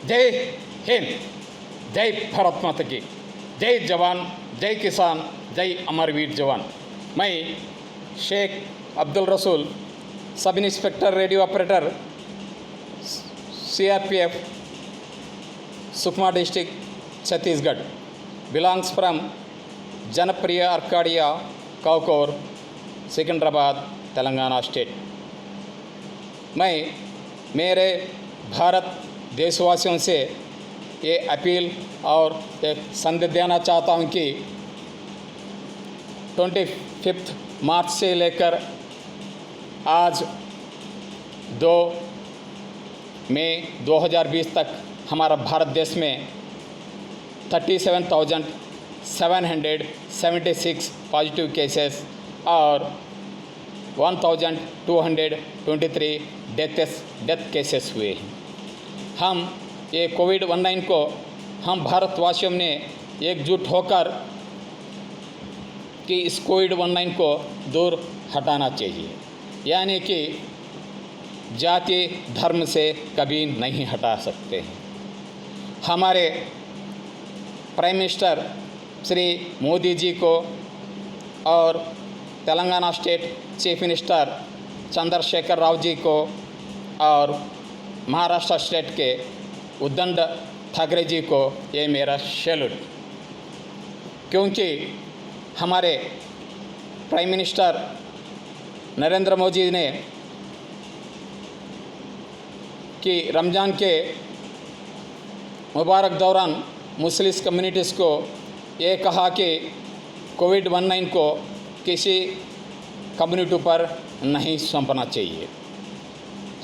जय हिंद, जय भारत माता की, जय जवान, जय किसान, जय अमरवीर जवान। मैं Sheikh Abdul Rasool, sub inspector radio operator, CRPF, Sukma district, Chhattisgarh, belongs from Janapriya Arcadia, Kowkur, Secunderabad, Telangana state. मैं मेरे भारत देशवासियों से ये अपील और एक संदेश देना चाहता हूँ कि 25 मार्च से लेकर आज 2 मई 2020 तक हमारा भारत देश में 37,776 पॉजिटिव केसेस और 1,223 डेथ केसेस हुए हैं। हम ये कोविड-19 को हम भारतवासियों ने एकजुट होकर कि इस कोविड-19 को दूर हटाना चाहिए, यानी कि जाति धर्म से कभी नहीं हटा सकते हैं। हमारे प्राइम मिनिस्टर श्री मोदी जी को और Telangana state chief minister Chandrashekar Rao ji को और महाराष्ट्र स्टेट के उद्धव ठाकरे जी को ये मेरा सैल्यूट, क्योंकि हमारे प्राइम मिनिस्टर नरेंद्र मोदी ने कि रमज़ान के मुबारक दौरान मुस्लिम कम्युनिटीज़ को ये कहा कि कोविड-19 को किसी कम्युनिटी पर नहीं सौंपना चाहिए।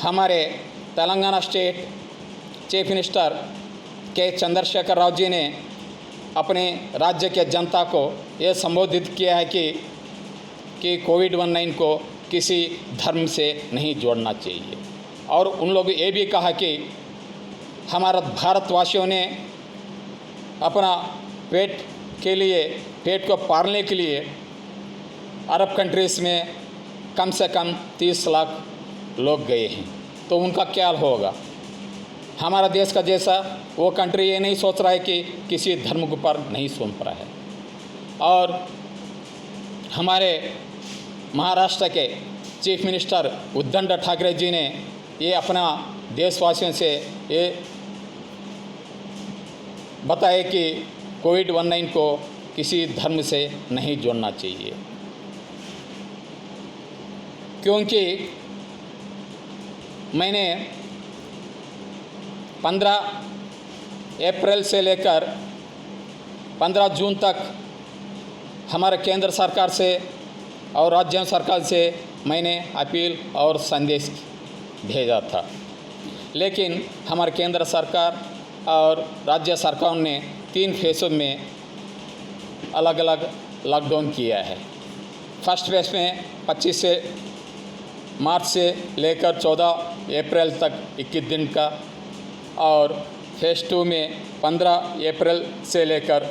हमारे तेलंगाना स्टेट चीफ मिनिस्टर के चंद्रशेखर राव जी ने अपने राज्य के जनता को ये संबोधित किया है कि कोविड-19 को किसी धर्म से नहीं जोड़ना चाहिए, और उन लोग ये भी कहा कि हमारा भारतवासियों ने अपना पेट को पालने के लिए अरब कंट्रीज़ में कम से कम 30 लाख लोग गए हैं, तो उनका क्या होगा। हमारा देश का जैसा वो कंट्री ये नहीं सोच रहा है कि किसी धर्म के ऊपर नहीं सौंप रहा है। और हमारे महाराष्ट्र के चीफ मिनिस्टर उद्धव ठाकरे जी ने ये अपना देशवासियों से ये बताया कि कोविड-19 को किसी धर्म से नहीं जोड़ना चाहिए, क्योंकि मैंने 15 अप्रैल से लेकर 15 जून तक हमारे केंद्र सरकार से और राज्य सरकार से मैंने अपील और संदेश भेजा था, लेकिन हमारे केंद्र सरकार और राज्य सरकार ने 3 फेज़ों में अलग अलग लॉकडाउन किया है। फर्स्ट फेज़ में 25 मार्च से लेकर 14 अप्रैल तक 21 दिन का, और फेज़ 2 में 15 अप्रैल से लेकर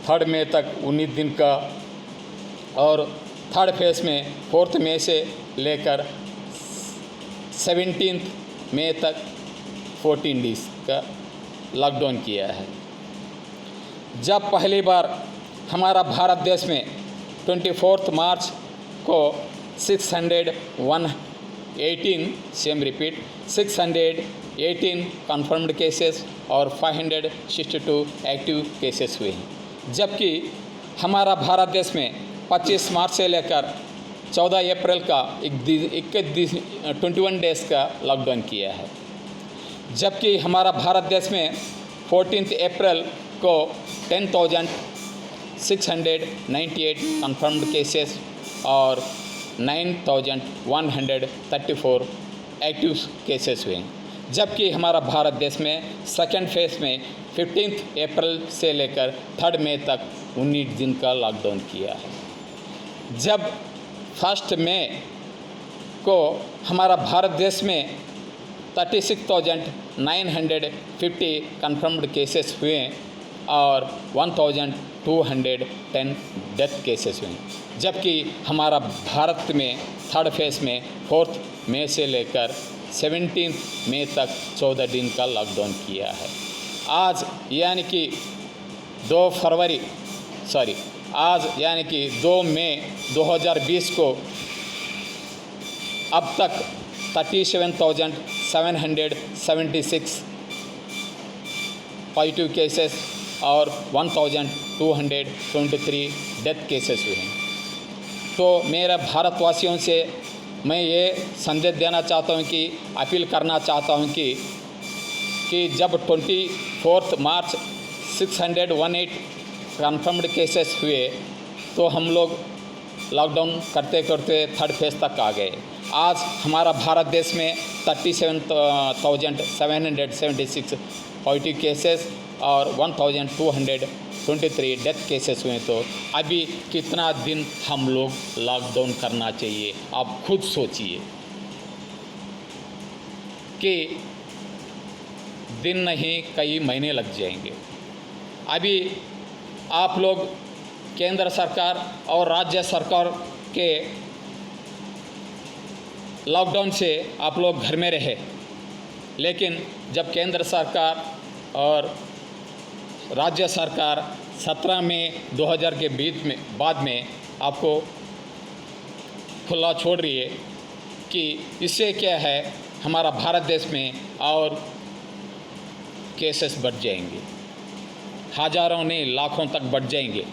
3 मई तक 19 दिन का, और थर्ड फेज़ में 4 मई से लेकर 17 मई तक 14 डेज़ का लॉकडाउन किया है। जब पहली बार हमारा भारत देश में 24 मार्च को 618 कन्फर्म्ड केसेस और 562 एक्टिव केसेस हुए हैं, जबकि हमारा भारत देश में 25 मार्च से लेकर 14 अप्रैल का 21 डेज़ का लॉकडाउन किया है। जबकि हमारा भारत देश में 14 अप्रैल को 10,698 कन्फर्म्ड केसेस और 9,134 एक्टिव केसेस हुए, जबकि हमारा भारत देश में सेकेंड फेज़ में 15 अप्रैल से लेकर 3 मई तक 19 दिन का लॉकडाउन किया है। जब 1 मई को हमारा भारत देश में 36,950 कन्फर्म्ड केसेस हुए और 1,210 डेथ केसेस हुए, जबकि हमारा भारत में थर्ड फेज़ में 4 मई से लेकर 17 मई तक 14 दिन का लॉकडाउन किया है। आज यानी कि 2 मई 2020 को अब तक 37,776 पॉजिटिव केसेस और 1,223 डेथ केसेस हुए हैं। तो मेरा भारतवासियों से मैं ये संदेश देना चाहता हूँ कि अपील करना चाहता हूँ कि जब 24 मार्च 618 कन्फर्म्ड केसेस हुए तो हम लोग लॉकडाउन करते करते 3rd फेज तक आ गए। आज हमारा भारत देश में 37,776 पॉजिटिव केसेस और 1,223 डेथ केसेस हुए। तो अभी कितना दिन हम लोग लॉकडाउन करना चाहिए, आप खुद सोचिए कि दिन नहीं कई महीने लग जाएंगे। अभी आप लोग केंद्र सरकार और राज्य सरकार के लॉकडाउन से आप लोग घर में रहे, लेकिन जब केंद्र सरकार और राज्य सरकार 17 मई 2000 के बाद में आपको खुला छोड़ रही है कि इससे क्या है, हमारा भारत देश में और केसेस बढ़ जाएंगे, हज़ारों नहीं लाखों तक बढ़ जाएंगे।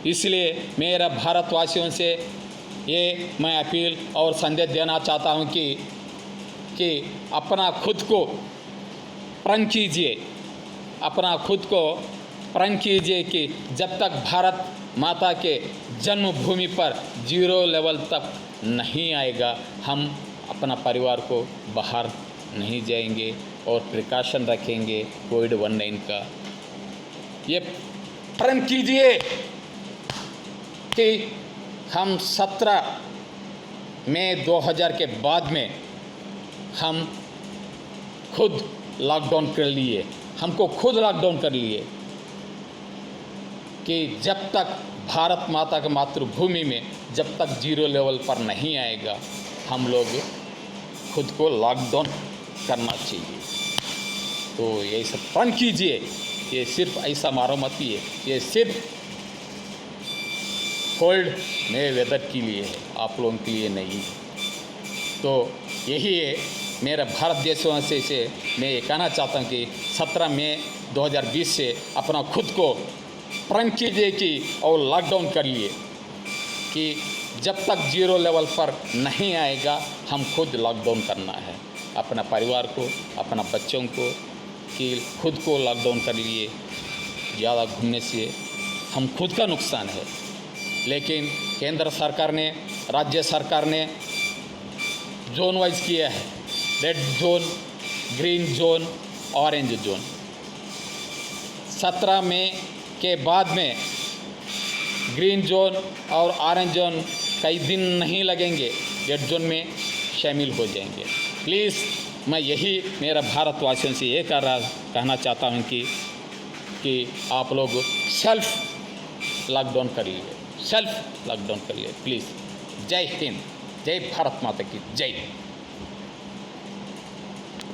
इसलिए मेरा भारतवासियों से ये मैं अपील और संदेश देना चाहता हूँ कि अपना खुद को प्रण कीजिए कि जब तक भारत माता के जन्मभूमि पर 0 लेवल तक नहीं आएगा, हम अपना परिवार को बाहर नहीं जाएंगे और प्रिकॉशन रखेंगे कोविड-19 का। ये प्रण कीजिए कि हम 17 मई 2000 के बाद में हम खुद लॉकडाउन कर लिए, हमको खुद लॉकडाउन कर लिए कि जब तक भारत माता की मातृभूमि में जब तक 0 लेवल पर नहीं आएगा, हम लोग खुद को लॉकडाउन करना चाहिए। तो ये सब प्रण कीजिए। ये सिर्फ ऐसा मारो मत कीजिए, ये सिर्फ कोल्ड में वेदर के लिए है, आप लोगों के लिए नहीं। तो यही है मेरा भारत देशवासी से मैं ये कहना चाहता हूँ कि 17 मई 2020 से अपना खुद को प्रण कीजिए कि और लॉकडाउन कर लिए कि जब तक 0 लेवल पर नहीं आएगा, हम खुद लॉकडाउन करना है अपना परिवार को, अपना बच्चों को, कि खुद को लॉकडाउन कर लिए। ज़्यादा घूमने से हम खुद का नुकसान है, लेकिन केंद्र सरकार ने, राज्य सरकार ने जोन वाइज किया है, red zone, green zone, orange zone. 17 मई के बाद में ग्रीन जोन और ऑरेंज जोन कई दिन नहीं लगेंगे, रेड जोन में शामिल हो जाएंगे। प्लीज़ मैं यही मेरा भारतवासियों से ये कहना चाहता हूँ कि आप लोग सेल्फ लॉकडाउन कर लिए, प्लीज़। जय हिंद, जय भारत माता की जय।